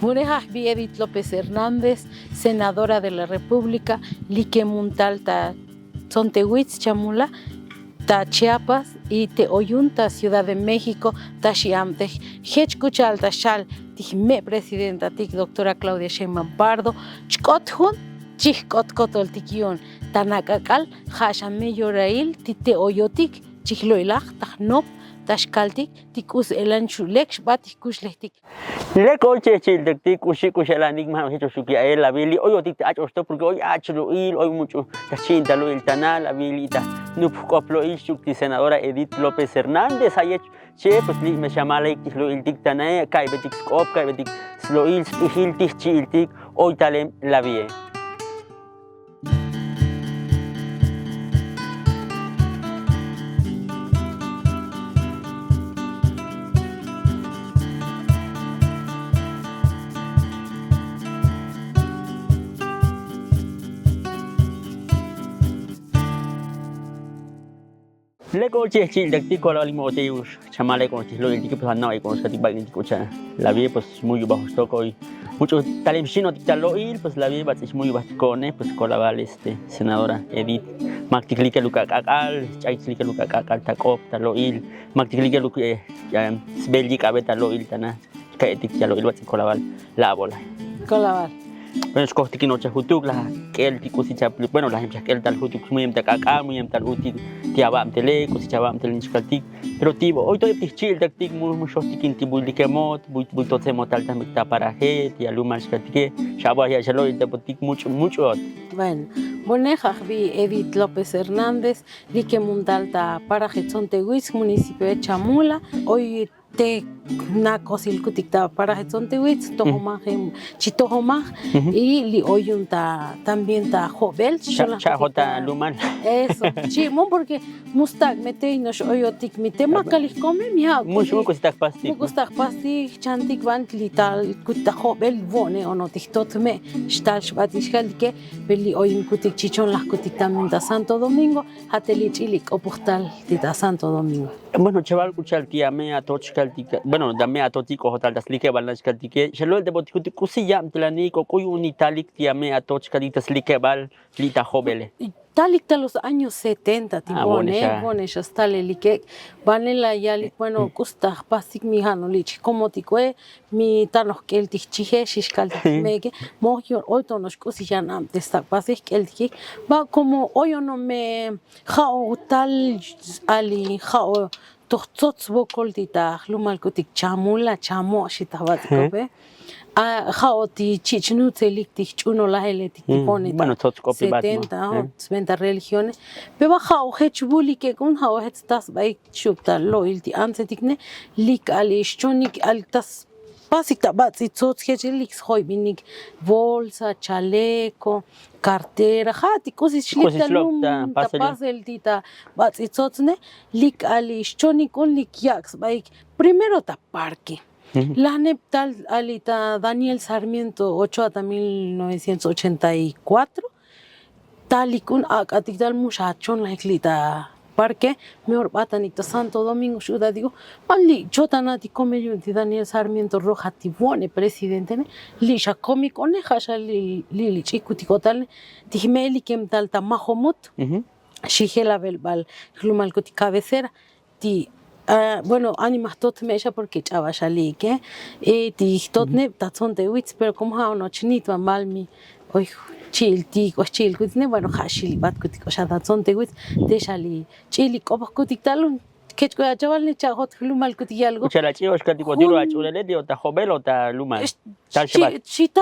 Mureja Edith López Hernández, senadora de la República, Lique Muntal ta Tzontehuitz Chamula, ta Chiapas y te Oyunta, Ciudad de México, ta Xiamte, Hechkuchal ta Shal, Tijme presidenta Tik, doctora Claudia Sheinbaum Pardo, Chkothun, Chihkotkotol Tikion, Tanakakal, Hashame Yorail, Tite Oyotik, Chihloilach, Tahnop, Tashkaltik, Tikus Elanchu Lex, Batikus Lechtik. Leko chechiltik ushikushalanik mahechoshuki a él la bili hoy te ha hecho porque hoy ha hecho hoy mucho tachinta lo el tanal la bilita nupcoplo il shukti senadora Edith López Hernández hay che pues li me llama la lo el dictana kaibetik skop kaibetik lo il spihiltik chiltik hoy talem la vie. Leko chechil de tico la limoteus, chamale con lo el tico pues no hay con los que escucha la vie pues muy bajo stock hoy mucho talem chino talo il pues la vie es muy bascone pues colaval senadora Edith Macticlica Luca Kakal Chaiclica Luca Kakal Takop talo il Macticlica Luca Belgica beta lo il tana kaetik talo il pues colaval la bola Colaval. Bueno, es cosa que no chahutuk la que el tico si chapli bueno la gente que el tal hutuk muy emtakaka muy emtal uti tiabam tele cosi chabam tele niskaltik pero tibo hoy todo tichil taktik muy shostikin tibu likemot buy tot se motal también ta para he ti aluma niskaltik shaba ya chalo el tapotik mucho Bueno, Boneja vi Edith López Hernández, Lique Muntal ta para Tzontehuitz, municipio de Chamula, hoy te na cosil kutikta para Tzontehuitz, tohomaj chitohomaj y li oyunta también ta jovel chajota luman eso chimon porque mustak mete nos oyotik mi tema kalich come mi ha mucho kustak pasti chantik van lital kutta jovel vone ono tiktot me shtal shbatishkal que beli oyun kutik chichon las kutik también ta Santo Domingo hatelich ilik oportal ta Santo Domingo. Bueno, chaval, escuchar tía me a tochkaltika. Bueno, dame a totico hotel das like balashkaltike. Chelo el de boticuti kusiyam tlanico koy unitalik tía me a tochkalitas like bal lita jovele. Talik de los años 70, bones hasta like vanela yalik bueno gusta pasik mi hano lich como tikwe mi tanos que el tichije shishkal mege mojo hoy tonos kusiyan am desta pasik el tik va como hoy no me jao tal ali jao tohtots bokoltita lumal kutik chamula chamo shitabat kobe Jaoti chichnu teliktik chuno la heletik pone bueno tots copy 70 religiones pero jao hechbuli que con jao hetstas bai chukta loyalty ansetikne lik ali chonik altas Pasikta batsi tots hechelik hoy binik bolsa chaleco cartera hati cosas shlita lum tapasel tita batsi totsne lik ali chonik on lik yaks bai primero ta parque La Neptal alita Daniel Sarmiento 8 hasta 1984 talikun akatikdal muchachon la eklita parque mejor batanita Santo Domingo ciudad digo ali chotanati come Daniel Sarmiento Roja Tibone presidente li shakomi con hasha li chikutikotal tihmeli kemtal ta mahomut shihela belbal glumal kuti cabecera ti bueno, animas tot mecha porque chava shalique ti tot ne Tzontehuitz pero como ha no chinito malmi hoy chilti o chilkutne bueno hashili bat kutiko shada Tzontehuitz de shali chili kobo kutiktalun kechko chaval ne chahot lumal kutiyalgo chala chivos katiko dilo achulele dio ta jovelo ta lumal tal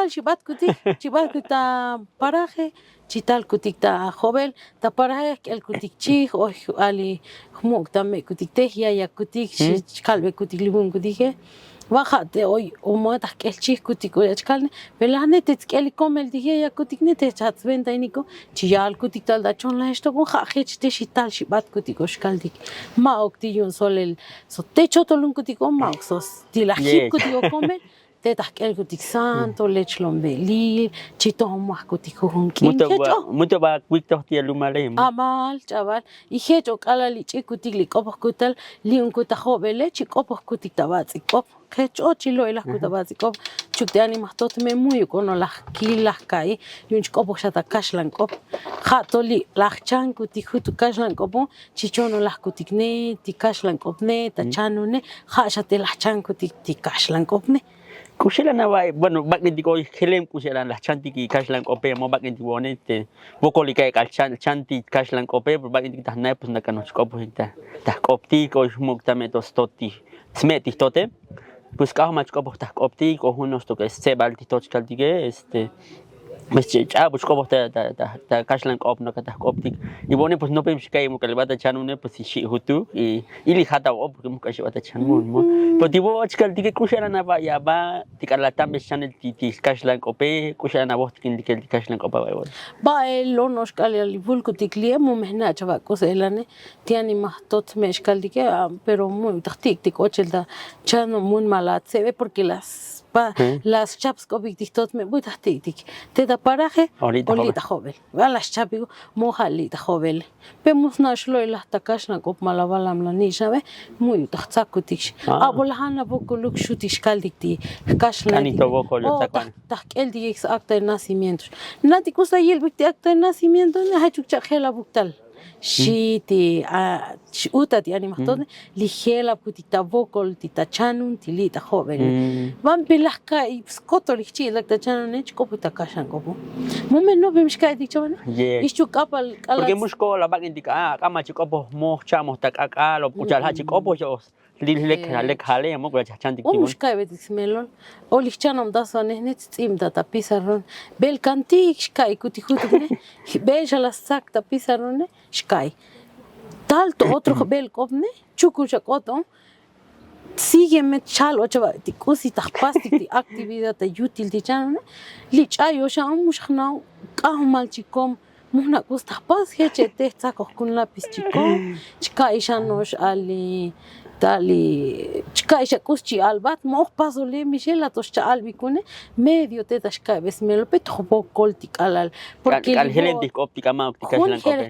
shibat kutik chibat kuta paraje chital kutik ta jovel ta paraje el kutik chi o ali muk tame kutik te ya kutik kalbe kutik libun kutike bajate hoy o motas que el chi kutik o chkalne velane te skeli komel dije ya kutik ne te chat venta iniko chial kutik tal da chon la esto con hach te chital shibat kutik o shkaldik ma okti yun solel so te chotolun kutik o ma sos dila hip kutik o komel te tahkel kutik santo lechlom belil chito más kutik hunkin mucho va kuik tia lumale amal chaval y hecho kala li kutik li kopos kutal li un kuta jovele chi kopos kutik tabatsi kop hecho chilo elas kutabasi kop te animas tot me muy con las kilas kai yun kopo shata kashlan kop hatoli lachan kuti hutu kashlan kopo chichono las kutikne ti kashlan kopne ta chanune hashate lachan kuti ti kashlan kopne Kushela na vai, bueno, bakit di ko helem kushela la chanti ki cash lang kope mo bakit di wone te bokoli kay chanti cash lang kope bakit di tahnay pues nakanos kopo hinta ta kopti ko smukta metos toti smeti tote pues kaho mach kopo ta kopti ko hunos to que se balti toch kaltige pues ya pues kopo ta cash lang kop no kata kopti y wone pues no pem kay mo kalbata chanune pues si hutu y ili hata o porque mo kashi bata chanun mo pues di wo kaltige kushela na va ya ba tikala tambe channel ti cash lang kope kushela na bo tikin dikel cash lang kopa ba lo nos kali ali vulku tiklie mo mehna chava koselane tiani mahtot meshkal dike pero muy taktik tik ochelda chano mun malat se ve porque las chaps kopik tiktot me muy taktik te da paraje olita joven va las chapigo mojalita joven vemos nashlo la takashna kop malabalam la ni sabe muy taksakutik abolhana bokuluk shutish kaldikti kashla Anito boko lo takan el día acta de nacimiento. Nati cosa y el acta de nacimiento ne ha chucha gela buktal. Shiti uta ti anima todo ligela putita vokol tita chanun tilita joven. Van pilaska y skoto lichi la chanun ne chkoputa kashan kopo. Momen no bimshka dichona. Ichu kapal porque musko la bagin dika kama chikopo mo chamo takaka lo puchal ha chikopo jos lek hale mo kwa chanti ki muska betis melon oli chanom dasone net tsimda ta pizarron bel kantik shkai kuti khutne beja la sakta pizarron shkai talto otro bel kopne chukucha koto sígueme chalo chava ti kusi ta pasti ti actividad ta util ti chan li chayo sham mushkhna kahmal chikom muna kusta pas hechete tsako kun lapis chikom chkai shanosh ali Tali chikaisha kuschi albat mo pasole Michela toscha albicune medio teta shkai besmelo petro koltik alal porque al helendik óptica ma óptica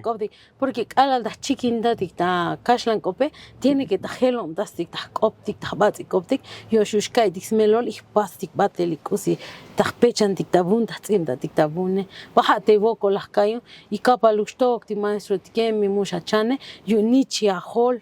kope porque alal da chikinda dikta kashlan kope tiene que tajelom dastik ta optik ta batik optik yo shushkai dismelol ich pastik bateli kusi ta pechan dikta bunda tsinda dikta bune bajate boko las kayo y kapalushtok ti maestro tikemi mushachane yunichi ahol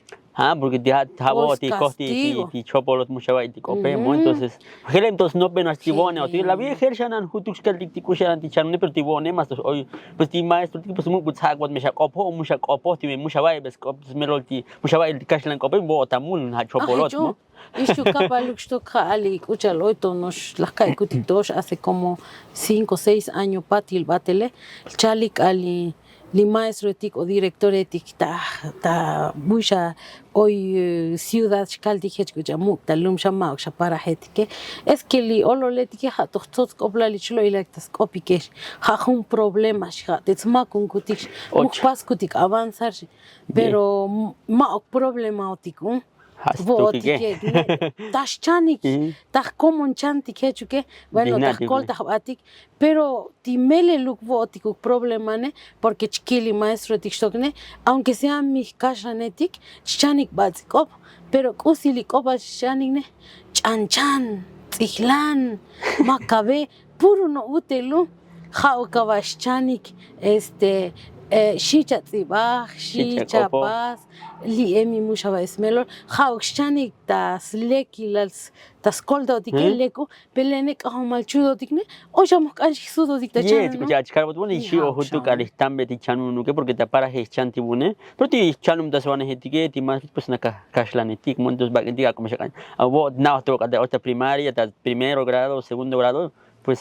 porque ti chopolot muchabai ti copemo entonces entonces no penas tibone o ti la vie hershanan hutux kaldik ti kushan ti channe pero tibone mas hoy pues ti maestro ti pues mu butzak wat mesha kopo musha kopo ti mushabai bes kop meloti mushabai kashlan kopo botamul ha chopolot no Isto kapaluk ali kuchal oito nos las kai kutitos hace como 5 o 6 años patil batele chalik ali li maestro etik o director etik ta busha hoy ciudad kaldi hechkuja mukta lumsha maksha para hetike es que li ololetike ha tohtot kopla li chlo ilektas kopikesh ha un problema sha tetsma kun kutik mukpas kutik avanzar pero ma problema otiku вот ташчаник тах комон чантик хечуке bueno tah kol tah batik pero timele luk votik problema ne porque chkili maestro tiktokne aunque sea mi kashanetik chanik batzikop pero kusili kopa chanik ne chanchan tsihlan makabe puro no utelu khao kavashchanik shicha tsibach shicha pas li emi mushava esmelo khauxchanik tas lekilals tas koldo dikeleko pelene kamal chudo dikne o jamo kanshi sudo dikta ya chkarbo bune shi o hutu kalistan beti chanunu que porque te para hechanti bune pero ti chanum das wane hetike ti mas pues na kashlanetik montos bagendiga como shakan abo na to kada otra primaria ta primero grado segundo grado pues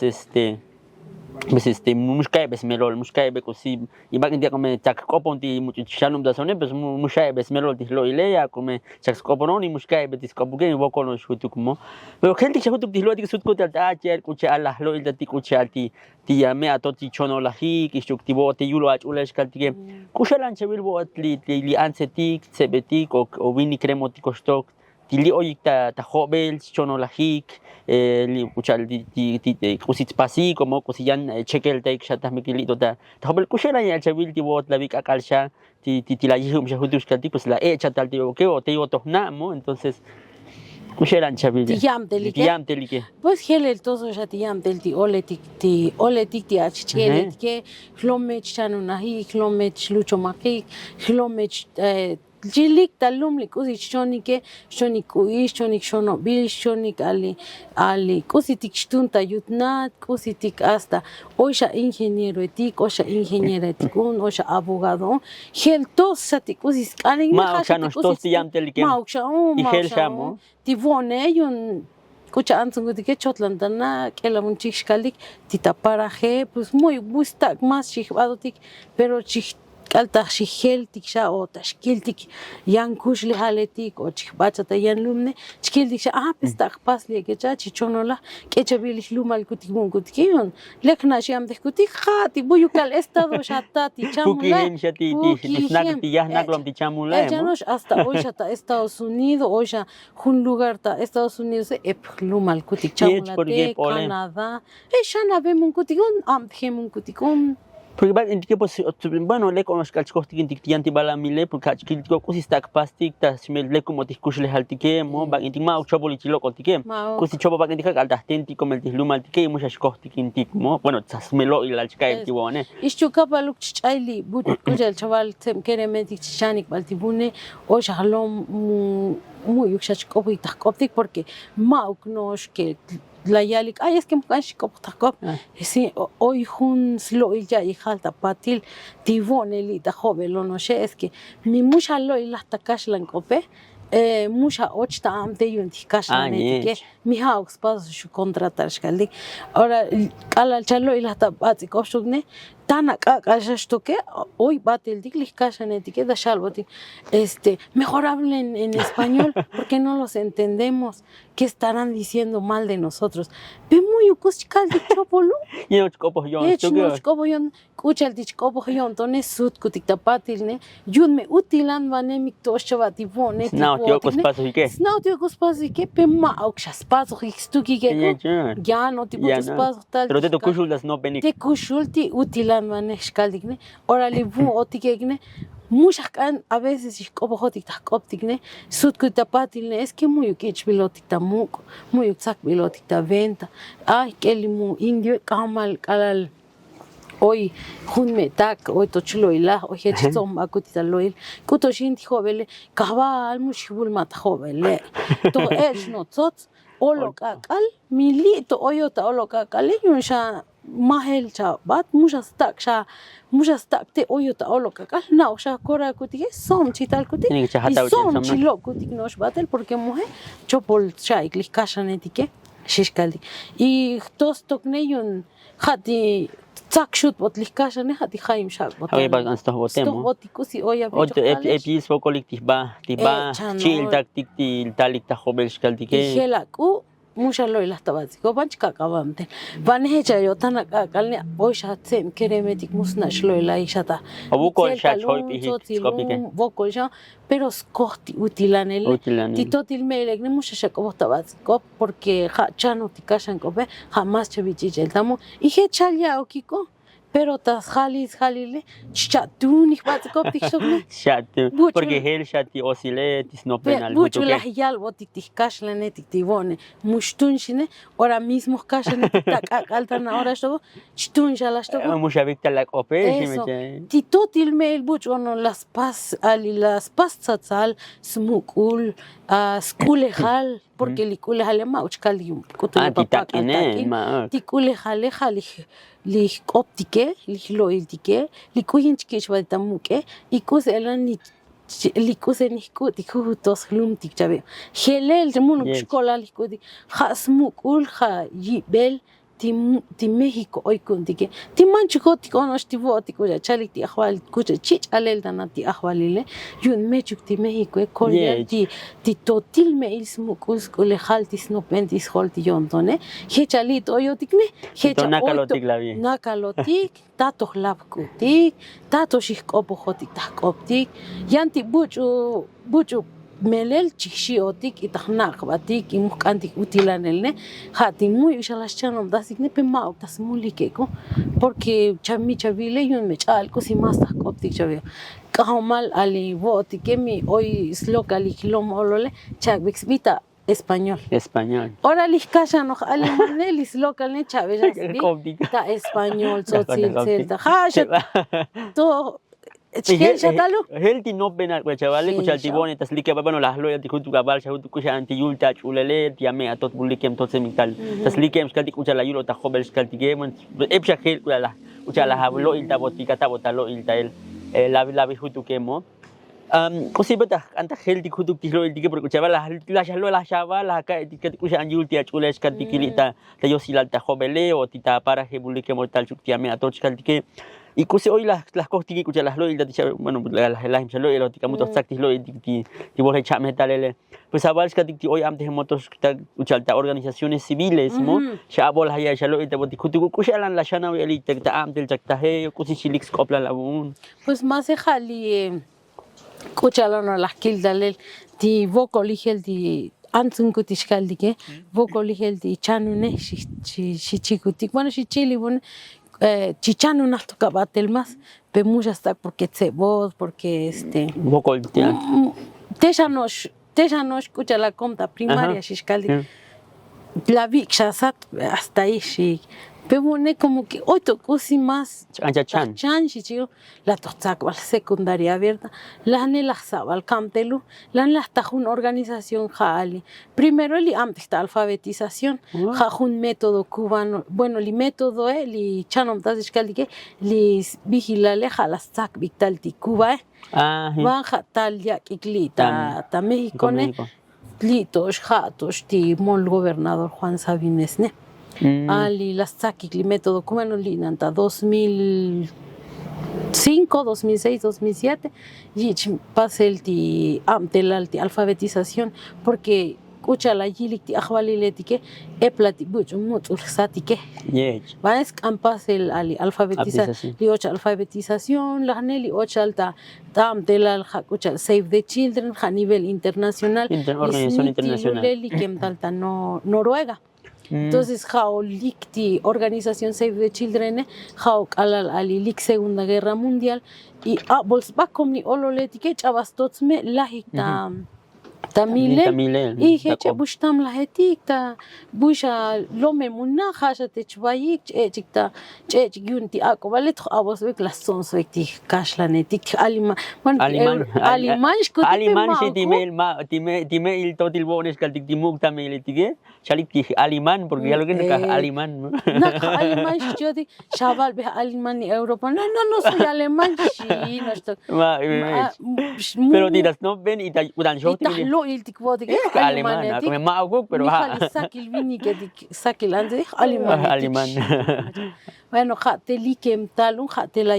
pues mushkai besmelol mushkai bekosi y va que día come chak koponti mucho chanum da sone pues mushkai besmelol tilo ilea come chak koponon y mushkai betis kopuke y boko no shutu como pero gente que shutu tilo dik sutko ta acher kucha Allah lo ilda ti kucha ti ame atoti chono la hi ki shuk ti bote yulo ach ulesh kaltike kushalan chewil bo atli li ansetik sebetik o vini kremotiko stok tili oyikta ta hobel chono la hik li kuchal ti kusit pasi como kusiyan chekel take shata mikilito ta hobel kushela ya chabil ti bot la vik akalsha ti la yihum shahudush kalti pues la echa tal ti o te oto na mo entonces Kusheran chavilla. Tiyam delike. Tiyam delike. Pues helel toso ya tiyam del ti oletik ti achchelet ke hlomech chanunahi hlomech lucho maki hlomech jilik talumlik usi chonike chonik uish chonik shono bish chonik ali kusitik shtunta yutnat kusitik hasta oisha ingeniero etik oisha ingeniera etikun oisha abogado hel tos satik usis kaling Ma oxano tos tiyam delike. ma oxano Y hel shamo. tivone yun kucha antzunguti que chotlantana que la munchik shkalik titaparaje pues muy gusta más chihbadotik pero chih kalta shiheltik sha o tashkiltik yankush le haletik o chihbachata yanlumne chkiltik sha pues takpasli que cha chichonola que chabilis lumal kutik munkutik yon lekna shiam dekutik khati buyukal estado shatati chamula Pukihen shati snack tiyah naklom tichamula. ella no hasta hoy está Estados Unidos, hoy ya un lugar está Estados Unidos, lumal kutik chamula de Canadá, ella no ve mun kutikon, amthe mun kutikon. Porque va en que pues bueno le con los calchos que tianti bala mile porque que que si stack plastic ta smel le como tiskush le haltike mo va en ma choboli chilo kotike kusi chobo va en que al tasti como el tisluma tike muchas cosas que mo bueno tasmelo y la chica el tibone isto kapaluk chaili but kujal chaval tem keremetik chanik baltibune o shalom muy yuxach kopita koptik porque mauknosh que la yalik ay es que mukash koptakop sí hoy jun slo ya y halta patil tivone li ta jovelo no sé es que mi mucha lo y la takashlan kope mucha ochta amte yunti kashlan que mi haux pas shu contratar shkaldik ahora kala chalo y la tapati kopshugne tana kakashto que hoy batel diklik kashanet que da shalboti mejor hablen en español porque no los entendemos qué estarán diciendo mal de nosotros ve muy ukoskal de chopolu y no copo yo kuchal dich kopo yon tone sut kutik tapatil ne yun me utilan vanemik toshvati vone no tío cospaso y qué no tío cospaso y qué pe ma oxas paso hixtuki que ya no tipo cospaso tal pero te kushuldas no benik te kushulti utilan vaneshkaldikne ora li vu otikekne muchas can a veces ich kopohotik ta koptikne sut kutapatilne es que muy ukich pilotik ta muk muy uksak pilotik ta venta ay kelimu indio kamal kalal hoy junme tak hoy tochloila hoy hechom akutita loil kuto shinti jovele kabal mushibul mat jovele to es no tot olokakal milito oyota olokakal yunsha mahel cha bat mushas tak te oyota olokakal na osha kora kutige som chital kutige som chilo kutig nosh batel porque mujer chopol chai klik kashanetike shishkaldi y tos tokneyun hati Zakshut botlich kasha ne hati khaim shak bot. Ave bagan sto botemo. Botikusi oya bicho. Epis fo collectif ba, tiba, chill tactic til talik ta hobel shkaldike. Helaku musha lo ila tabazi. Go banch kakabamte. Vanhecha yo tana kakalne oisha tsem keremetik musna shlo ila ishata. Abuko sha choy pi skopike. Voko sha pero skoti utilanele. Titotil melegne musha shakobot tabazi. Kop porque ha chano tikashan kope jamás chevichi el tamo. Y he chalya okiko. Pero tas halile chatuni batkop tikshokne chatu porque hel chati osile tis no penal mucho la yal botik tikashlan tiktivone mushtunshine ahora mismo kashan takaltan ahora esto shtun jalasto mucha victa la ope titotil mail bucho no las pas tsatsal smukul skulehal porque likule hale mauchkalium kutul papá tikule hale li optike li loiltike li kuyinchke shwaltamuke y kuselan li kusenihku tikutos lumtik chabe helel muno shkola li kudi hasmukul ha yibel ti México hoy kuntike ti manchuko ti konosh ti voti kuya chalik ti ahwal kucha chich alel danati ahwalile yun mechuk ti México e koreal ti totil me ismukul skule haltis no pentis holti yontone hechalit oyotikne hecha nakalotik tato lapkutik tato shikopohotik takoptik yanti buchu melel chixiotik itajnaqbatik imkantik utilanelne hati muy xalaschano dasikne pema tasmulikeko porque chavile yun mechalko si más takoptik chavio kamal ali voti que mi hoy slokali kilom olole chakbixbita español. Español. Ahora les callan los alemanes, les local ne Chávez, ta español, tzotzil, celta, todo. Helti no penal kwa chavale ku chalti bone tas like bueno las loya ti kutu kabal cha kutu kusha anti yulta chulele ti ame atot bulikem tot semital tas likem skalti kuchala yulo ta khobel skalti gemon epsha khel kula kuchala hablo ilta botika ta botalo ilta el la bihutu kemo kusi bata anta helti kutu ti lo ilti por kuchala la chalo la chava la ka ti kusha anti yulti chule skalti kilita ta yosilal ta khobele o ti ta para he bulikem tal chukti ame atot skalti ke y cosas hoy las cosas que escuchan las loyas bueno las imsalo y los ticamutos tactis loyas ti vos echar metal pues a que ti hoy antes motos escuchar organizaciones civiles mo ya bolas allá ya lo te botico tu escuchan la chana y el te antes el chactaje cosas chilix copla la un pues más se jali escucharon las kildalel ti vocoligel ti antzun kutishkal dike vocoligel ti chanune si chikutik bueno si chili bueno chichano no tocaba más pero muchas está porque se voz porque vocal teja no escucha la conta primaria shishkaldi la vixa sat hasta ahí sí pero bueno como que hoy tocó sin más chan chicho la tostac la secundaria abierta la ne la sabal camtelu la hasta una organización jali primero el antes está alfabetización un método cubano bueno el método li chanom tazishkaldi que li vigilale jalas sac vital ti Cuba baja tal ya iklita ta México ne litos jatos ti mol gobernador Juan Sabines ne Ali las saquis el método cubano linanta 2005, 2006, 2007 y pasé el alfabetización porque escucha la yilikti akhwaliletike eplati bucho mutul satike vas campas el alfabetización li ocha alfabetización la neli ocha alta tamtel escucha Save the Children a nivel internacional organización internacional li kemtalta Noruega. Entonces, Likti, organización Save the Children, Lik Segunda Guerra Mundial, y Bolsbakomni Ololetike, Chabastotsme, Lahikta. Tamile y hecha bustam la hetikta busha lome munna hasha techbayik chechikta chechgyunti akovalet avos vek la sonsvekti kashlanetik aliman si time il totil bones kaltik timuk tameletige chalik aliman porque ya lo que no alemán no alemán yo di chaval ve alemán y Europa no soy alemán sí no estoy pero dirás no ven y dan show iltik vodik alemán como mago pero sakil vini que sakil ande alemán bueno hatte likem talun hatte la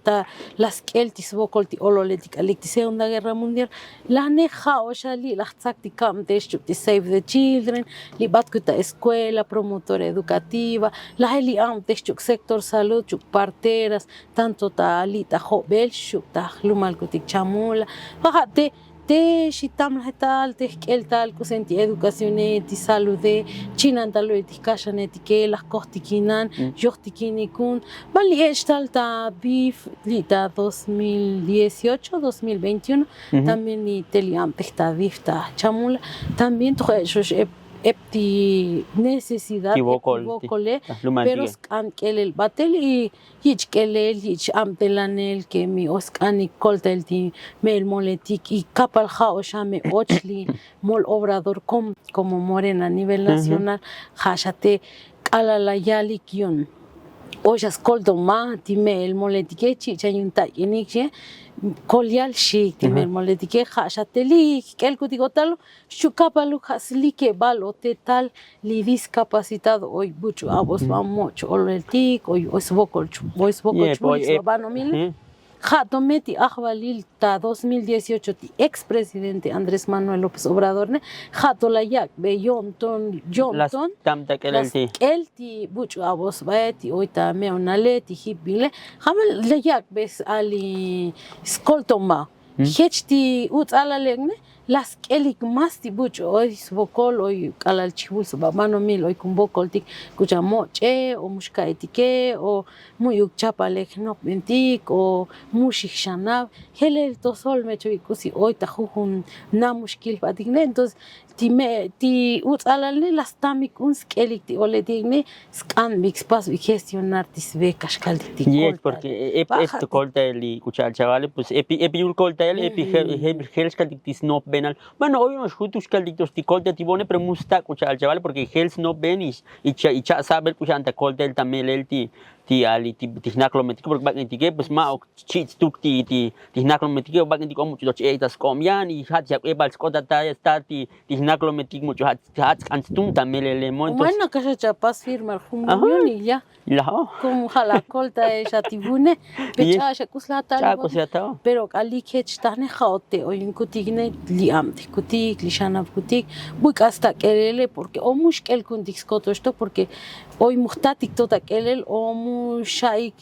ta las keltis vokolti ololetik alikti Segunda Guerra Mundial la neja o shali la tacticam de Save the Children li batkuta escuela promotora educativa la heli antes sector salud parteras tanto ta alita jobel ta lumalkutik chamula hatte te shitam la tal te el tal kusenti educación ti salude chinan tal ti kashanet que las costikinan yostikinikun bali estal ta bif lita 2018 2021 también ni teliam pesta bif ta chamula también epti necesidad evocole pero scan el batel y hich amtelanel que mi oscani coltel ti mel moletik y capal jaoshame ochli mol obrador como Morena a nivel nacional hashate ala la yalikion ojas koldoma ti mel moletik chichayunta yenikje Kolial shi timer moletike hashateli kelku digotalo shukapalu haslike balo tetal li discapacitado hoy bucho avos vamos oleltik hoy osvokol vano mil Jatometi Ahvalil ta 2018 ti expresidente Andrés Manuel López Obrador ne Jatolayak be Jonton tamta kelti bucho avos baeti oita meonaleti hibile hamel layak bes ali skoltoma hechti utsalalengne las kelik masti bucho hoy svokol hoy kalal chibus mano mil hoy kumbokoltik kuchamoche o mushkaitike o muyuk chapalek no pentik o mushik shanav helel tosol mecho ikusi hoy tajujun na mushkil patigne entonces ti utsalalne las tamik uns kelik ti ole digne scan mix pas y gestionar tis becas caldi. Yes, porque esto corta el cuchal chavales, pues epi un corta el epi gels calditis no benal. Bueno, hoy unos jutus calditos ti corta ti bone pero musta cuchal chavales porque gels no benis y cha saber cuchanta corta el tamel el ti ali ti naklometiko porque bagin ti pues ma chits tuk ti naklometiko bagin ti como mucho etas comian y hat ya ebal skota ta esta ti naklometiko mucho hat anstum tamel el montos. Bueno, que se chapas firmar junio y ya. La Como jala colta ella tibune, pecha se kuslata. Pero ali que están jaote o incutigne liamte, cutic, lishana cutic, bucasta kelele porque o mushkel kuntik skoto esto porque hoy muhtatik tota kelel o mushaik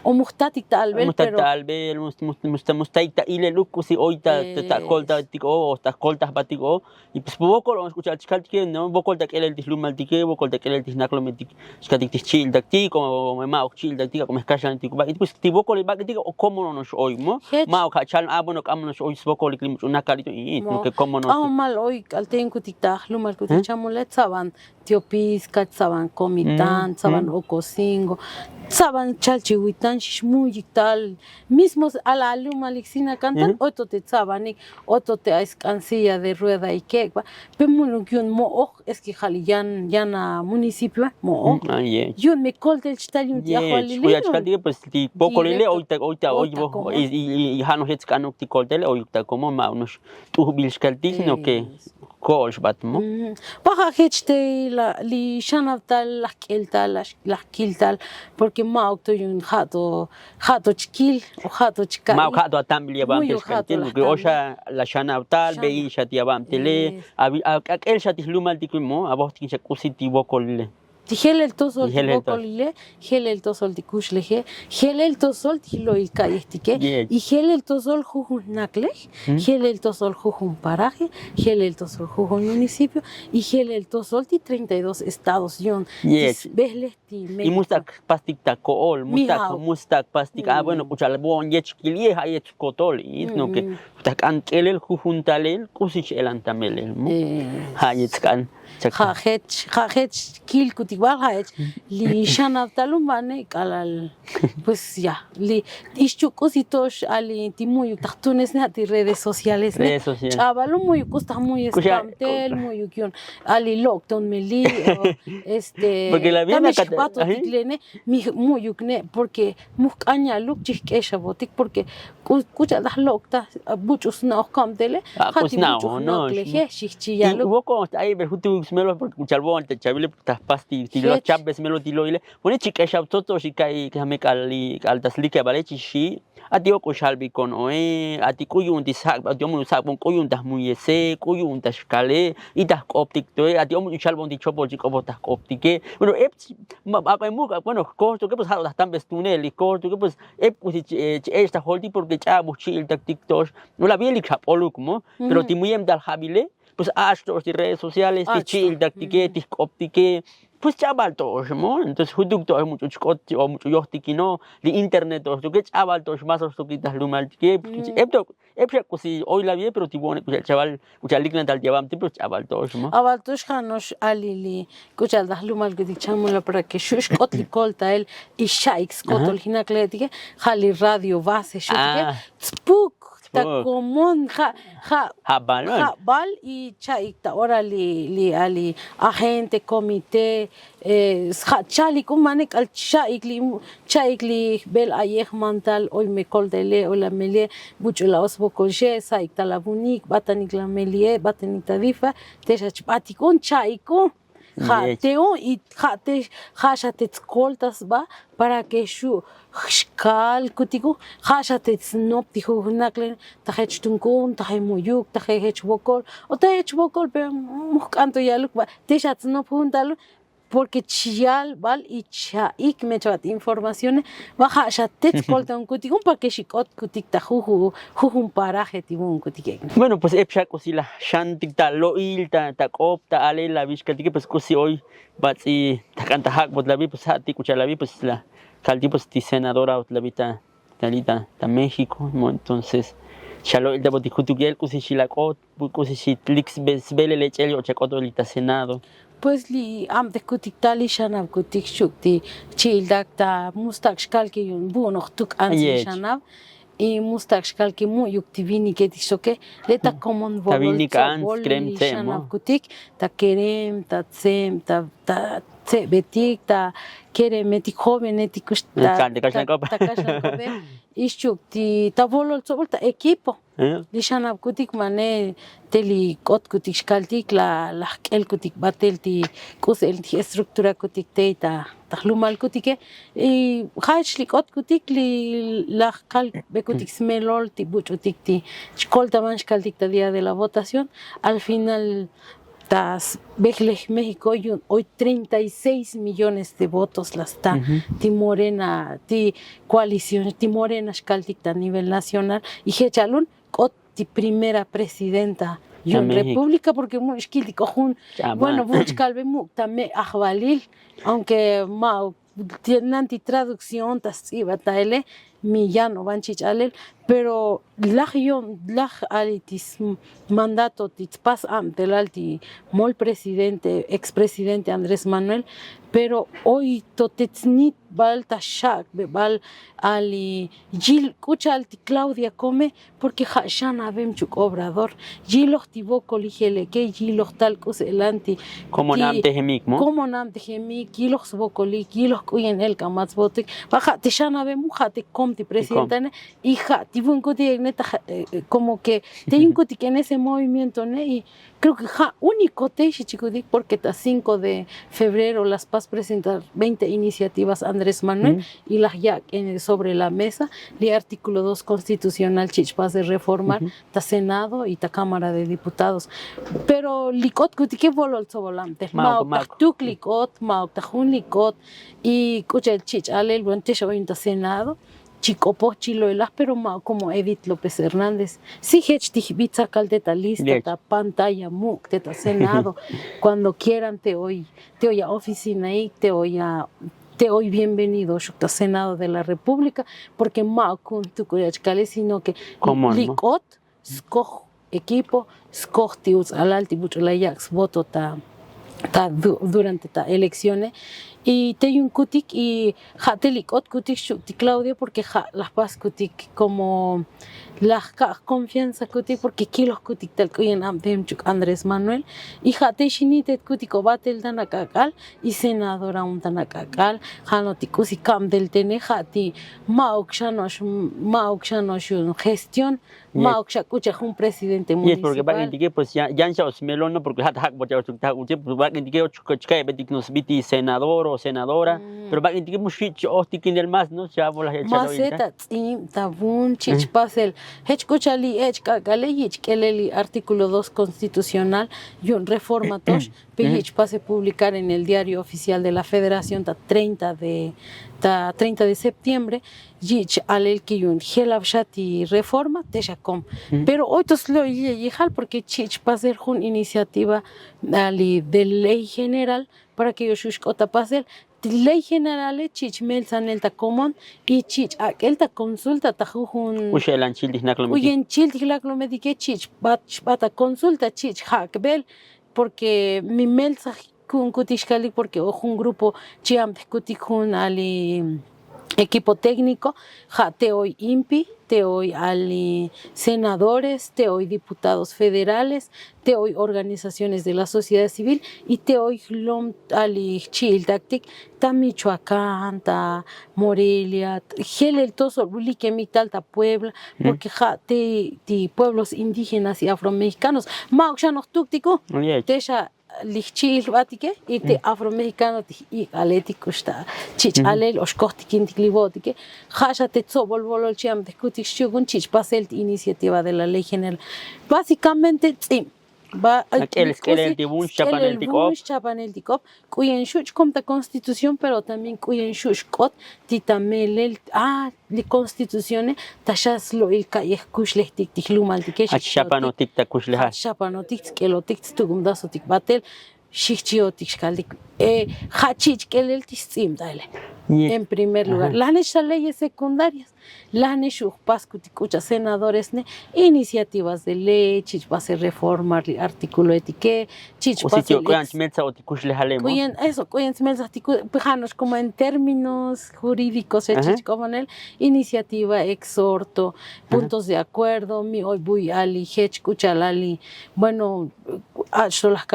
o muhtatik talbel pero talbel mustaik ile lukusi oita ta colta tiko o ta coltas batiko y pues poco lo escuchar que no poco ta kelel tislumal tike poco ta kelel tisnaklometik skatik tischil taktiko o ma o chil taktiko como escachan tiko y pues ti poco le bakitiko o como no nos oimo ma o kachal abono kamnos ois poco le klimus una carito y no que como no mal hoy al tengo tikta lumal kutichamulet saban tiopis katsaban comitan saban ocosingo saban chalchihuitan shmuy tal mismos a la aluma lixina cantan otro te sabanik otro te escancilla de rueda y que pero que un mo es que jaliyan yana municipio mo yo me coltel chtalun ya jali ya chtaldi pues ti poco lele oita hoy y hano het kanuk ti coltel oita como ma unos tu bilskalti no que Kosh batmo. Baja hechte li shanavtal la kiltal porque mauto yun hato chkil o hato chkal. Mau hato tambili abam peskantil que osha la shanavtal bei shati abam tele el shati lumal dikimo abosti chakusiti bokol. Tijel el tosol tibokolile, gel el tosol tikushleje, gel el tosol tiloil kayestike, y gel el tosol jujun nakle, gel el tosol jujun paraje, gel el tosol jujun municipio, y gel el tosol ti 32 estados yon. Y mustak pastik takool, mustak pastik, bueno, kuchal bon yechkilie hayet kotol, no que tak ankelel jujun talel, kusich el antamelel, hayet kan. Hajech kil kutigual hajech li shanavtalum bane kalal pues ya li ishchukusitos ali timuyu tatunes ne ati redes sociales ne chavalum muy gusta muy escamtel muy ukion ali lockdown meli porque la vida pato tiklene muy ukne porque mukaña luk chikesha botik porque kucha das lokta buchus na okamtele hati buchus no leje shichia luk woko ahí berhutu smelo porque chalbon te chabile tas pasti ti lo chabes melo ti loile pone chikesha toto shikai que me kali altas like vale chi atio ko shalbi con oe atikuyun tisak atio mu sak bon kuyun tas muy ese kuyun tas kale y tas optic to atio mu shalbon ti chopo chiko tas optique bueno bueno costo que pues las tambes tunel y costo que pues esta holdi porque chabu chil tiktok no la bien likap olukmo pero ti muy dal habile pues ashtos y redes sociales ti chil taktique ti optique pues chaval todos, ¿no? Entonces juduk to mucho chkot o mucho yohtiki no de internet to que chaval todos más os toquitas lumal que epcha kusi hoy la vie pero tibone que chaval kuchal likna tal llevam tipo chaval todos, ¿no? Aval tosh khanos alili kuchal dah lumal que dichamula para que shush kotli kolta el y shaiks kotol hinakletige khali radio base shutike spuk ta común bal y chaikta ora li ali agente comité chali kumanek al chaikli bel ayeh mantal hoy me koldele o la melie buchula osbo konje saikta la bunik batanik la melie batanik tadifa teshach batikon chaiko Teo y te coltas va para que shu shkal kutiku te snop tihu naklen tahech tunkun tahe muyuk tahech bokol o tahech bokol pero mukanto yaluk va teshat snop juntalu porque chial val y chaik me chat informaciones baja te colta un kutiku para que shikot kutik tahu un paraje tibun kutik. Bueno, pues epsha cosila shantik ta loil ta opta ale la vishkaltik pues cosi hoy batsi takanta hak bot la vi pues hati kuchala vi pues la calti pues ti senadora la vita talita ta México, entonces Chalo el debo discutir kusi shilakot, kusi shitlix besbele lechel o chakotolita senado. Pues li am de kutik tali shanab kutik shukti childak ta mustak shkalki yun bunoch tuk ansi shanab y mustak shkalki mu yukti vini ke tisoke leta common Vini kan vol krem shanab kutik ta kerem ta tsem ta tse betik ta kerem etik joven etik ta kashankobe ishukti ta volol ta equipo li shanab kutik mane teli kot kutik shkaltik la el kutik batelti kus el estructura kutik teita tahlumal kutike y hach li kot kutik li la kal be kutik smelol ti buchutik ti shkolta man shkaltik ta día de la votación al final tas Bejlej México hoy 36 millones de votos las está ti Morena ti coalición ti Morena shkaltik a nivel nacional y hechalun kot ti primera presidenta y en república porque muy shkiltik ojun bueno much calve mu tame ahvalil aunque ma tienen traducción tas iba taele millano banchich alel pero la alitis mandato titspas am del alti mol presidente expresidente Andrés Manuel pero hoy totetsnit balta shak bal ali gil kucha alti Claudia come porque hashana bemchuk obrador giloh tiboko ligele que giloh talcos el anti como namte gemik mo como namte gemik giloh subokoli giloh kuyen el kamats botik baja tishana bemu hate comti presidenta hija tibunko neta como que tengo que en ese movimiento ne y creo que único te chicudic porque hasta 5 de febrero las PAS presentar 20 iniciativas Andrés Manuel y las ya sobre la mesa el artículo 2 constitucional chichpas de reformar ta Senado y ta Cámara de Diputados pero licot que volol volante mauk licot mauk tajun licot y cucha el chich ale el buen ta Senado Chico Pochilo pero como Edith López Hernández sí hechtihbitza caldeta lista ta pantalla muk teta Senado cuando quieran te hoy a oficina y te hoy bienvenido a Senado de la República porque kun tu coyachcale sino que licot skoj equipo skoj tius alalti buchulayax voto ta durante ta elecciones y te un kutik y jatelikot kutik shukti Claudia porque las pas kutik como la confianza kutik porque kilos kutik tal kuyen amtemchuk Andrés Manuel y jate shinitet kutiko batel tanakakal y senadora un tanakakal janotikusi kam del tene jati maukshanosh gestión maukshakucha un presidente municipal. Y es porque va indique pues ya se os melono porque hat bocha sukta uche pues va indique ochka betik nos biti senador o senadora pero va indique mushich ostikin el más no ya bola el chalo maceta tabun chichpasel hechkuchali hechkakaleyich keleli artículo 2 constitucional y un reforma tosh pich pase publicar en el diario oficial de la Federación ta 30 de septiembre yich alel kiyun helabshati reforma teshakom pero hoy tos lo yihal porque chich pasel jun iniciativa de ley general para que yoshushkota pasel ley general chich melsanel ta común y chich aquel ta consulta ta jun uyelan childis naklo uyen childis naklo medike chich bata consulta chich hakbel porque mi melsa kun kutishkali porque un grupo chiam kutikun ali equipo técnico, te hoy INPI, te hoy ali senadores, te hoy diputados federales, te hoy organizaciones de la sociedad civil y te hoy ali chiltactic, ta Michoacán, ta Morelia, el toso liquemital ta Puebla, porque te pueblos indígenas y afromexicanos, mauxanos túctico, tesha lichil batike y te afromexicano y alético está chich alel oshkohtikin tiklibotike hasha te tsobolbolol chiam de kutishugun chich pasel iniciativa de la ley general básicamente va el dibun chapaneltikop kuyen shuch komta constitución pero también kuyen shuch kot titamel li constitución tashas lo il kayeh kushlehtik tiklumaltike chapanotik ta kushleha chapanotik kelotik tugumdasotik batel shichiotik shkaldik hachich kelel tsim dale En primer lugar, las leyes secundarias, las pascuticuchas senadores, iniciativas de ley, chichpase reforma, artículo etiquet, chichpase eso, pijanos como en términos jurídicos, como en el iniciativa, exhorto, puntos de acuerdo, mi hoy voy ali, hech kuchalali, bueno,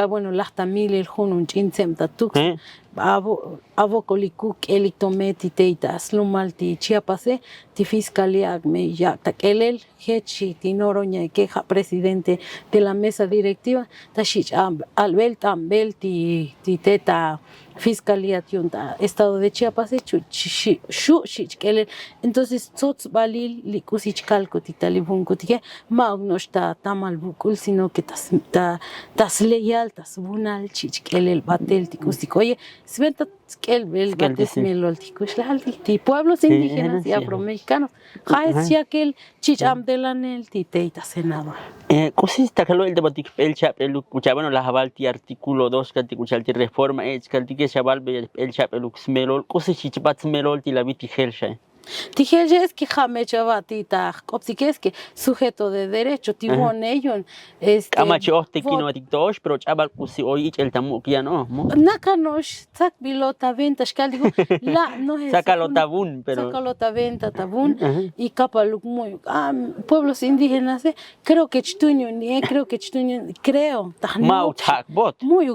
bueno, las tamil el junun chinsem tatux. Avocolicuk elictometi teitas lumalti chiapase ti fiscalía me ya takelel hechi tinoroña queja presidente de la mesa directiva tashich albel tambel ti teta fiscalía tiunta estado de Chiapas entonces sots balil likusich calco titalibun kutike magnos ta tamal bukul sino que tas leyal tas bunal chichkelel batel tikusik oye sventa el belgates melolticushlalti pueblos indígenas y afromexicanos jaes ya que el chicham de la nel titeita senador cosista que lo el debate el chap el bueno la jabalti artículo 2 que ti reforma es que chabal el chap el melol cosich bat melol ti la viti gelsha Tijelle es que jamechavatita, es que sujeto de derecho, tibón ellos. Amacho te kino atiktosh, pero chabal kusi oich el tamukia no. Nakanosh, sac pilota venta, digo, la no es. Sácalo tabún, pero. Sácalo venta tabún y capaluk muy. Pueblos indígenas, creo que chtuño ni creo que chtuño, creo. Mau bot. Muy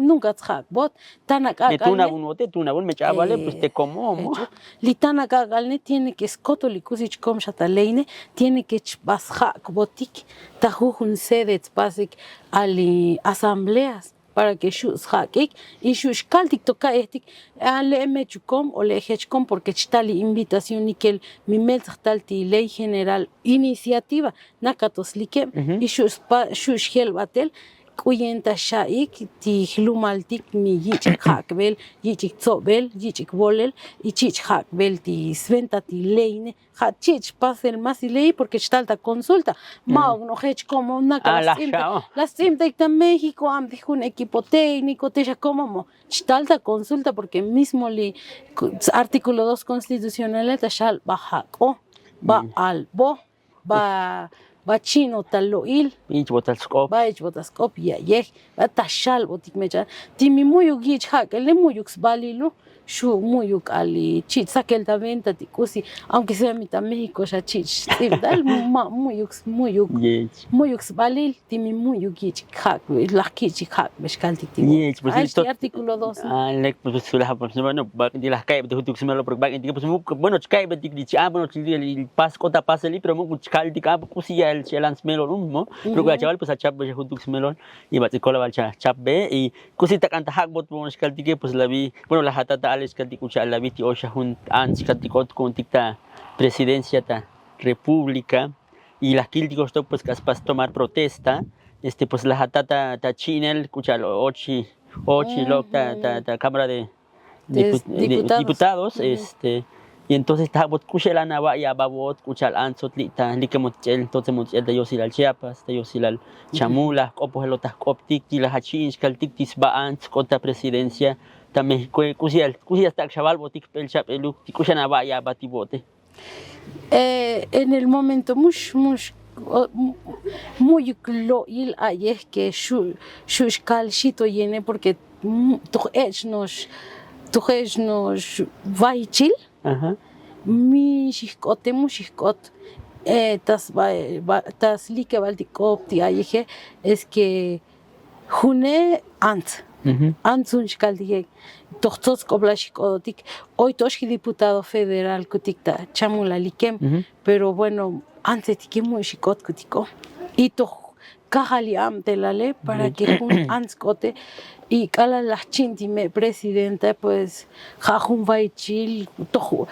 nunca bot. Tanaka. Tuna un me chabale, pues te como. Litanaka galne tiene que escotolicusich com chataleine, tiene que chbashak botik, tajujun sedet basic ali asambleas para que shus hakik y shus kaltik toka estik ale mechucom o lehechcom porque chitali invitación nikel mimel talti ley general iniciativa nakatos like y shus helbatel kuyenta shaik ti hlumaltik mi yichik hakbel yichik tsobel yichik bolel y chich hakbel ti sventa ti leine hachich pasel más y ley porque chalta consulta maug no hech como una la simta de México am dijo un equipo técnico te como chalta consulta porque mismo li artículo 2 constitucional tashal bajako ba albo ba Bachino taloil, botascop, ya batashal botikmecha, timi muyuk gich hak, le muyuk balilu, shu muyuk ali, chit sakel ta venta tikusi, aunque sea mitad México, ya chich, dal muyuk balil, timi muyuk gich hak, la gich hak, beshkaltik tiku. Este artículo 2. Pues sulah pues bueno, di las caibes de jutuk semelo por bag, pues bueno, caibes di bueno, el pas kota pas el pero mu kaltik kusi el challenge melon mo pero que chaval pues a chap be jutuk melon y va cola val chap be y cosita canta hak bot bon kaltik pues la vi bueno la hatata ales kaltik ucha la vi ti osha hun ans kaltikot con ticta presidencia ta república y las kiltikos to pues caspas tomar protesta pues la hatata ta chinel kucha ochi lo ta cámara de diputados y entonces está bot kushela na va ya babot kuchal ansot lita likemot el entonces mot el de yosilal Chiapas de yosilal Chamula opos elotas optik y la hachin kaltik tis ba ans contra presidencia ta México kusial ta chaval botik el chap el kushana va ya batibote en el momento muy lo il ayer que shush calcito yene porque tu nos vaichil mi shikot tas like baltikop ti ayer es que june antsun shkaldige toxtos koblashikotik hoy toshi diputado federal kutikta chamula likem pero bueno antes que muy shikot kutiko y to kahaliam de la ley para que un anscote y cala la chintime presidenta pues jajun vaichil to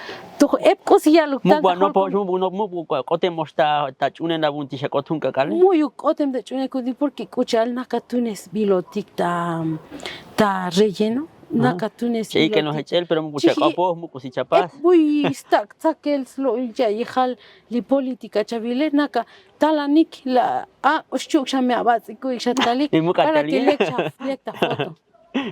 cosilla lo tal no mu kote mosta ta chunen la bunti shakotun kakale muy kotem de chune kudi porque kuchal nakatunes bilotik ta relleno nakatunes y que nos echel pero mu chakopos mu kusichapas muy stakel slo ya yihal li política chavile naka talanik la oshuk shame abats ku ishatalik para que lecta foto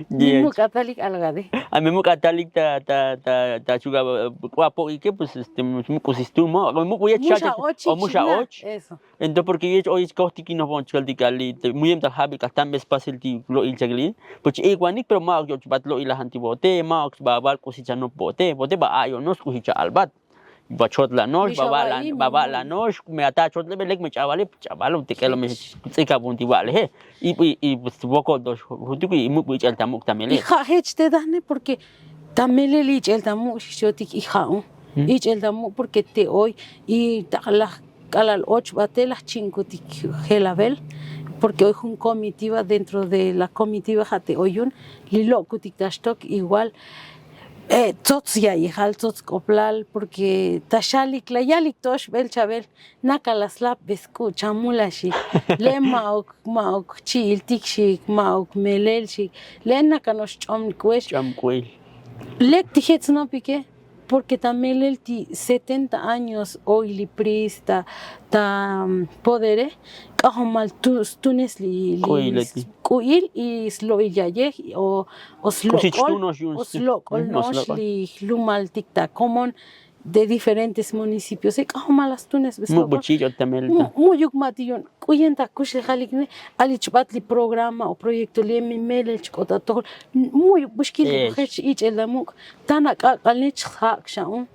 Mi mucatalik algade. A mí me catalik ta chuga guapo y que pues me cosistumo, me voy a echar o mucha och. Eso. Entonces porque yo hoy es que no van a cali muy bien habi que tan vez fácil ti lo il chagli, pues igual pero más yo bat lo ilahan ti bote, más ba bar cosicha no bote ba ayo no cosicha albat. Bachot la noche, baba la noche, me atachot le belek me chavale te que lo me tika bunti vale y pues poco dos junto y muy el tamuk también le hija hech te dane porque tamele lich el tamuk shotik hija ich el tamuk porque te hoy y la al 8 bate las 5 tik gelabel porque hoy es un comitiva dentro de la comitiva jate oyun lilo kutik tastok igual tots ya hijal tots coplal porque tashalik la yalik tosh bel chabel nakalasla bescucha mulashi le maok chil tikshik maok melelshik le nakanosh chomkwesh chamkwel lek tijets no pique porque también el 70 años hoy liprista ta podere kahomal tunes li kuil y sloiyaye o slokol nosh li lumal tikta common de diferentes municipios y kahomal las tunes muy bochillo también muy yukmatillon kuyenta kush halikne ali chbatli programa o proyecto li mi mel chkota to muy bushkil hech ich elamuk tana qalnich hakshaun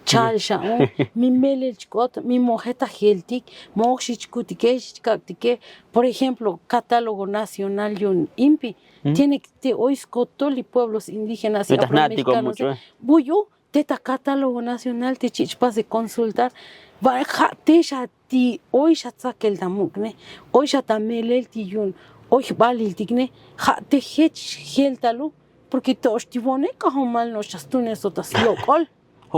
chal shaun mi mel chkot mi mojeta geltik moshich kutikesh kaktike por ejemplo catálogo nacional yun impi tiene que hoy skotoli pueblos indígenas y afroamericanos buyo teta catálogo nacional te chichpas de consultar va te ya ti hoy ya sakel damukne hoy ya tamelel ti yun hoy balil tigne ja te hech geltalo porque tosh tibone kahomal no chastunes otas lokol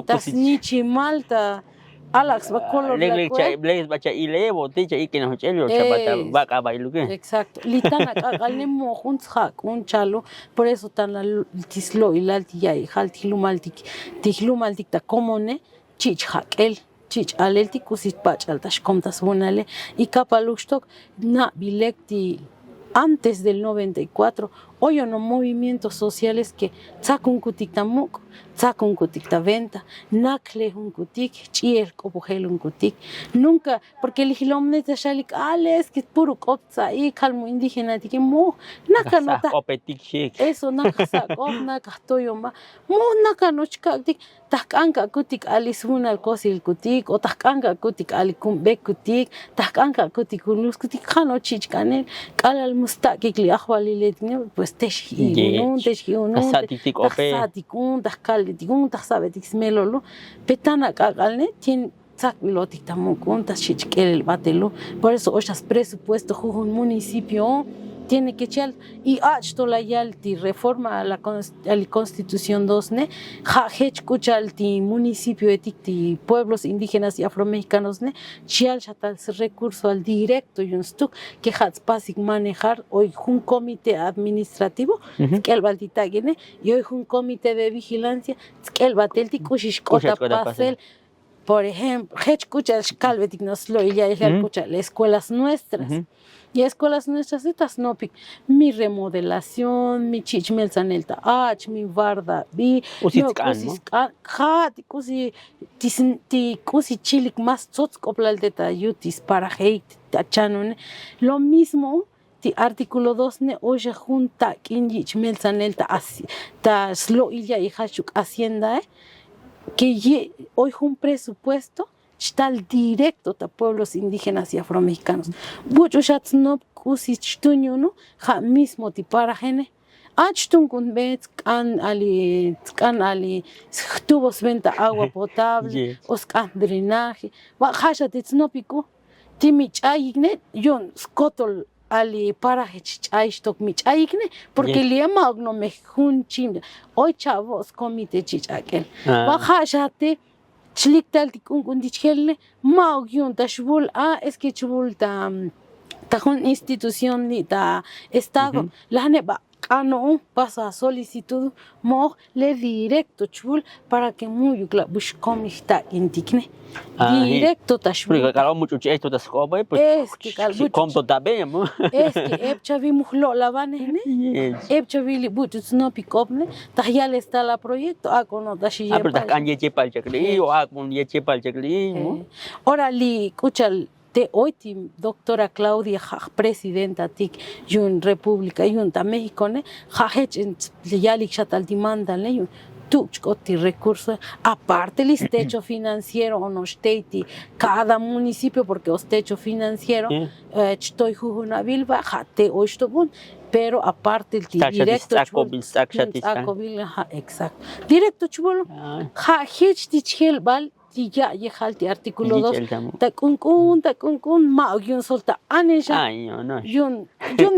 tas nichi malta Alex va color les bacha y levo te ya y que nos chello chabata vaca bailu que exacto litana kagalne mo junt hak un chalo por eso tan la tislo y la tía y haltilumaltik tihlumaltik ta comone chich hakel chich alelti kusit pach altas comtas bonale y kapalustok na bilekti antes del 94 hoy no movimientos sociales que tsakun kutik tamuk tsakun kutik ta venta nakle un kutik chier kopogel un kutik nunca porque el hilomne de shalik es que puro kopza y calmo indígena que mo naka no ta eso naka sa kop naka toyoma mo naka no chkaktik takanka kutik alisuna al kosil kutik o takanka kutik alikumbe kutik takanka kutik unus kutik khano chichkanel kalal mustakik li akhwali pues teshi satik ope satikun takal tikun taksabetik smelolo petana kakalne tin sak milotik tamukun tashichkel el batelo por eso ochas presupuesto jujun municipio tiene que echar y achto la yalti reforma a la constitución 2 ne ha hech kuchalti municipio etikti pueblos indígenas y afromexicanos ne chial chatal recurso al directo y un stuk que hats basic manejar hoy un comité administrativo que el baltitagene y hoy un comité de vigilancia que el batelti kushish kota pasel por ejemplo hech kuchal kalvetik nos lo ya kuchal escuelas nuestras y escuelas nuestras estas no mi remodelación mi chichmel sanelta mi varda bi kusi chilik más tsots koplal deta yutis para hate tachanon lo mismo ti artículo 2 ne oye junta kinjich mel sanelta así ta slo illa y hachuk hacienda que hoy un presupuesto está directo a pueblos indígenas y afromexicanos. Muchos ya no kusis tuño ja mismo ti para gene. Achtun kun bet kan ali tubos venta agua potable, oskan drenaje. Va hasha titsnopico. Timi chayigne yon skotol ali para hechayshtok michayigne porque liema no me junchim. Hoy chavos comite chichakel. Va hasha te chliktal tikun dichhelne maugyun tashbul es que chbul ta un institución ni ta estado la neba cano pasa solicitud mo le directo chul para que muy la buscomista intigne directo tashul porque claro mucho esto te escoba pues es que como también ¿no? es que epcha vi muhlo la vanene epcha vi li butus no picopne ya le está la proyecto a con tashi pero ta kan yeche pal chakli o a con yeche pal chakli ora li kuchal te hoy doctora Claudia presidenta tic yun República yun ta México ne hech yalik shatal demanda le yun tuchkoti recursos aparte el techo financiero o no state cada municipio porque os techo financiero estoy jujuna bilba jate o estobun pero aparte el directo exacto directo chubolo hech dichel bal ya yehalti artículo 2 ta kunkun ma yun solta anesha yun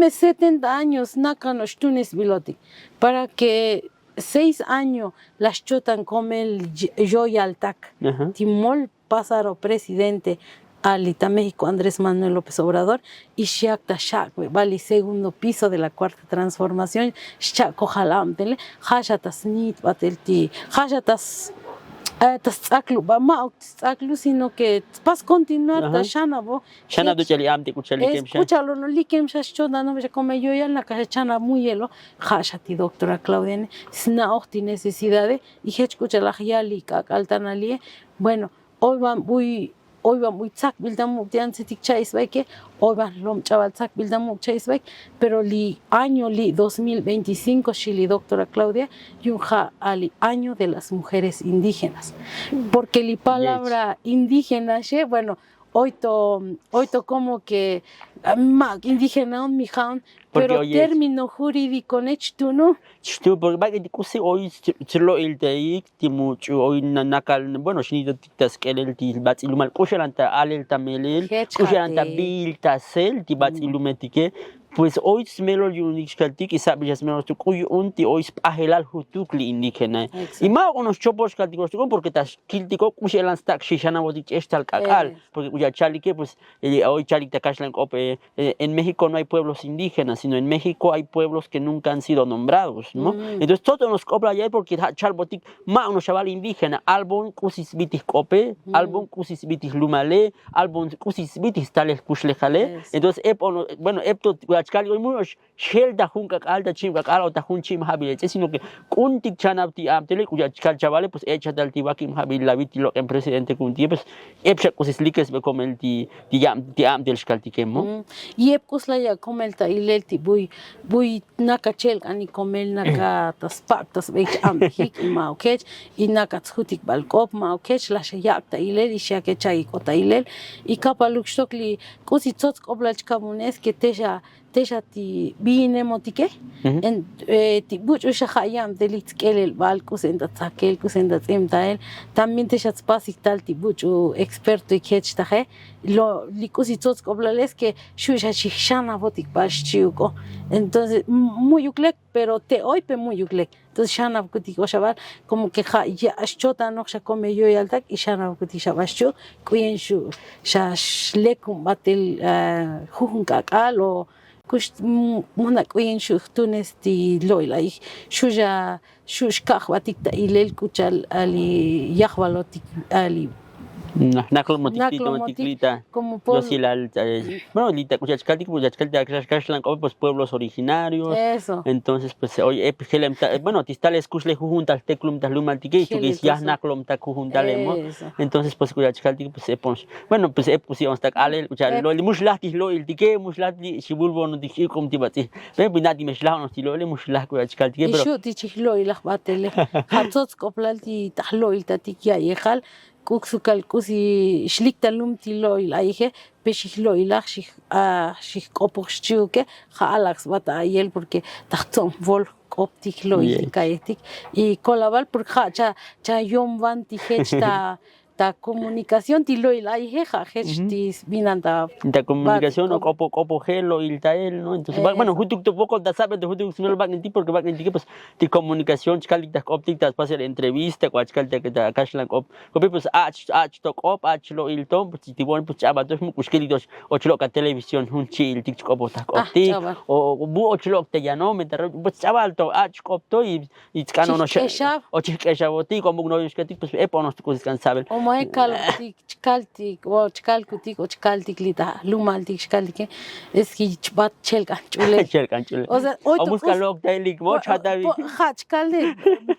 me 70 años nakanos tunes biloti para que 6 años las chotan como el Joyaltac timol pásaro presidente Alita México Andrés Manuel López Obrador y Shakta Shakwe vale segundo piso de la cuarta transformación Shako Halamtele Hashatas Nit Batelti Hashatas tasaklu ba ma tasaklu sino que pas continuar ta shana bo shana do chali amte kuchali kem escúchalo no likem shashona no me come yo ya en la casa chana muy hielo hashati doctora Claudia sna ochti necesidades y escucha la yali kaltanali bueno hoy van muy tsak bildam muktian setik chais que hoy van lom chaval tsak bildam muk chais pero año 2025 shili doctora Claudia yunja ali año de las mujeres indígenas porque la palabra indígena bueno hoy to como que indígena un mijan pero término jurídico nechu no porque va que kusi hoy chlo el teik timuchu hoy nakal bueno shini tiktas kelel ti bat ilumal kushalanta alel tamelel kushalanta bilta sel ti bat ilumetike pues hoy smelo yunik kaltik y sabe smelo tu kuy unti hoy ahelal hutukli indígena y ma unos chopos kaltikos porque tas kiltiko kushalan stak shishana bodich estal kakal porque cuya chalike pues hoy chalik takashlan ope en México no hay pueblos indígenas sino en México hay pueblos que nunca han sido nombrados ¿no? Entonces todo nos cobra allá porque chalbotik ma unos chaval indígena album kusis bitis cope album kusis bitis lumale album kusis bitis tales kushlejale entonces bueno epto achkali hoy mucho shelda junka alta chimka ala ta junchim habile sino que kuntik chanapti amtele cuya achkal chavale pues echa tal tibakim habil la vitilo en presidente kunti pues epcha kusis likes be como el ti am del skaltikemo y epkus la ya como el ta ilelti buy nakachel ani komel naka taspak be am hik ma okech y naka tshutik balkop ma okech la shayakta ilel y shakechai kota ilel y kapaluk stokli kusi tsots oblach kamunes que teja ti bine motike en ti buchu shahayam delit kelel balkus en tatsakel kus en tatzemtael también teja spasik tal ti buchu experto y kech taje lo likusi tsots oblales que shusha shishana botik bashchiuko entonces muy uklek pero te hoy pe muy uklek entonces shana kutik oshabar como que ya ashchota no sha come yo yaltak y shana kutik shabashu kuyen shu shashlekum batel jujunka kalo kush mona kuyen shu tunes ti loila y shuja shushkah batikta ilel kuchal ali yahwalotik ali Naklomotiklita, como bueno, lita kuchachkaltik kashlan pues pueblos originarios. Eso. Entonces pues oye bueno, tistales kusle juntas teklum talumaltike que ya naklom ta juntalemo. Entonces pues kuchachkaltik pues bueno, pues pusimos tak ale lo muslati lo el tike muslati shibulbo no dikhi kom tibati. Pero binati meshlah no tilo le mushlah kuchachkaltik pero shu tichlo ilach batele. Hatzots koplalti tahlo iltatik ya yehal kuksukal kusi shliktalum tilo ilaije peshilo ilach shik opoxchuke jalax bata ayel porque tahton vol optik lo ilkaetik y kolabal por cha yom van tihechta ta comunicación ti lo la hija hechtis vinanta la comunicación o copo gelo y él, ¿no? Entonces, bueno, justo tu poco da sabe de justo no lo van en ti porque van en ti pues ti comunicación chkalita optica para hacer entrevista cual chkalita que ta kashlan pues tok op lo il tom pues ti bon pues chaba dos mu kuskelidos o chlo ka televisión un chil tik copo ta opti o bu o chlo te ya no me pues chaval to opto y cano no o chikesha boti como no es que pues eponos tu descansable o mai kaltik o chkalkutik o chkaltik lita lumaltik chkaltik es que bat chelkan chule o sea o busca log tailik mo chata vi chkalde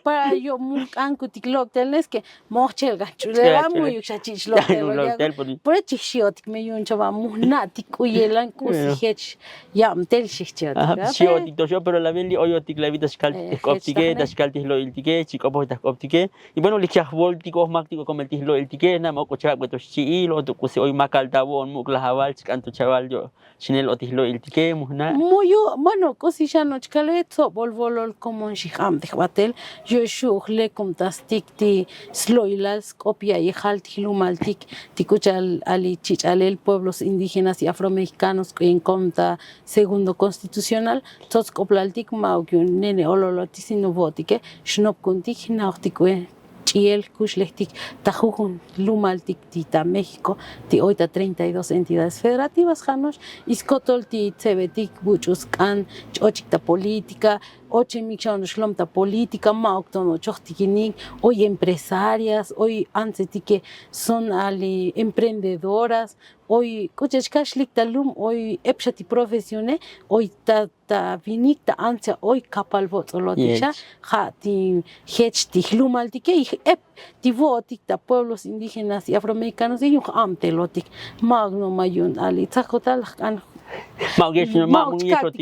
para yo munkankutik log teles que mo chelkan chule va muy yuchachich log tel por chishiotik me yun chava munatik uyelan kusihech yam tel shihchiotik shiotik to yo pero la bien oyotik la vida chkaltik optike chkaltik lo iltike chikopo ta optike y bueno lichah voltiko maktiko komeltik lo iltike na mo kocha to chiil o to kusi hoy makalta bon mukla hawal chikanto chaval yo chinel otihlo iltike muhna muyo bueno cosilla no chkaleto volvolol como shiham de batel yo shugle kumtastik ti sloilals copia y haltilumaltik tikuchal ali chichalel pueblos indígenas y afromexicanos en conta segundo constitucional totskoplaltik maukyun nene ololotisino votike shnopkuntik nautikwe chiel kushletik tajujun lumaltik tita México ti hoy 32 entidades federativas janos iskotol ti tsebetik buchus kan ochikta política 8 shlomta política maoktono choktikinik hoy empresarias hoy ansetike son ali emprendedoras hoy kucheshkashlik talum hoy epshati profesione hoy ta vinikta ansia hoy kapalvot olotisha ja ti hechti lumaltike ep ti votikta pueblos indígenas y afromexicanos y amtelotik magno mayun ali tsakotal kan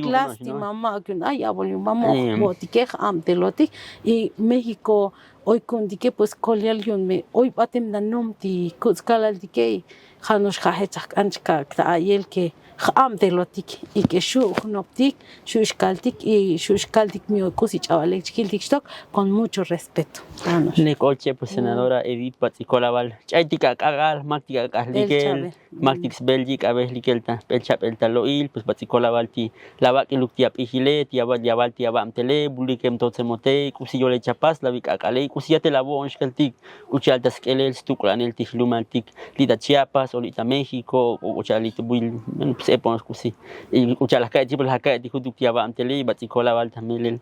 lástima magun ay abuelo mamo votike amtelotik y México hoy kundike pues kolial me hoy batem danomti kutskalaldike janos jahetsak anchka ayel que amtelotik y que shuhnoptik shushkaltik y shushkaltik mio kusich avalek chkiltik con mucho respeto Necoche pues senadora Edith Patzicolabal chaitika kagal maktika kahlikel maktix belgic abehlikelta pelchapelta loil pues Patzicolabal ti lavak iluktiap ihile ti abal ti abamtele bulikem totsemote kusillo le chapas lavik akale kusiate la bonshkaltik kuchaltas kelel stuklanel tihlumaltik lita Chiapas olita México o chalit buil sepons kusi y kuchalas kai tipo las kai ti abamtele Patzicolabal tamel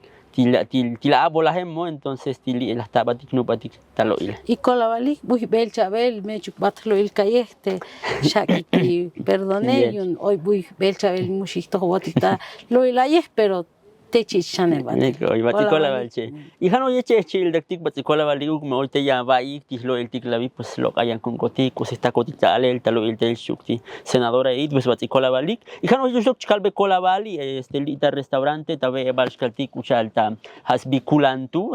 tila abolahemo entonces tili las tabatik no batik taloil y colabalik buy belchabel mechuk batloil kayeste shakiki perdone yun hoy buy belchabel mushito botita loilayeh pero techichanel batik hoy batikola che y hano yeche chil daktik batikola baliuk me hoy te ya vai tislo el tiklavi pues lo kayan con kotikus está kotita el taloil tel shukti senadora id pues batikola balik y hano yo chkalbe kola bali lita restaurante tabe balshkaltik uchalta hasbikulantu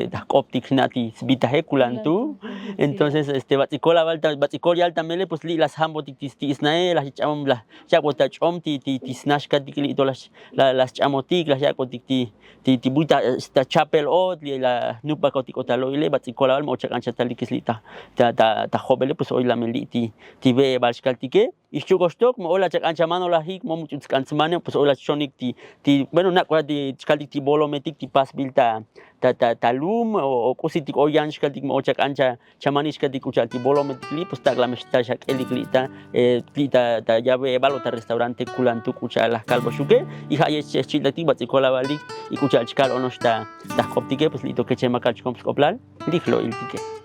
da optik nati bita hekulantu entonces batikola balta batikol alta mele pues li las hambotik tisnae las chamom la chapota chomti tisnashkatik li tolas las chamoti las yakotik ti buta sta chapel od li la nupa kotikotalo ile batikola al mocha kancha talikslita ta jobele pues hoy la meliti ti be balshkaltike y chugostok mo ola chakancha mano la hik mo muchus kansmane pues ola chonik ti bueno na kwa di chkaltik ti bolometik ti pasbilta talum o cositik oyan shkaltik mo chakancha chamanishkatik uchalti bolometik li pues taglameshta shak eliklita ta llave balota restaurante kulantu kucha las calvo shuke y haye chilati batikola balik y kucha chkal onoshta ta koptike pues lito que chema kachkom skoplal diklo iltike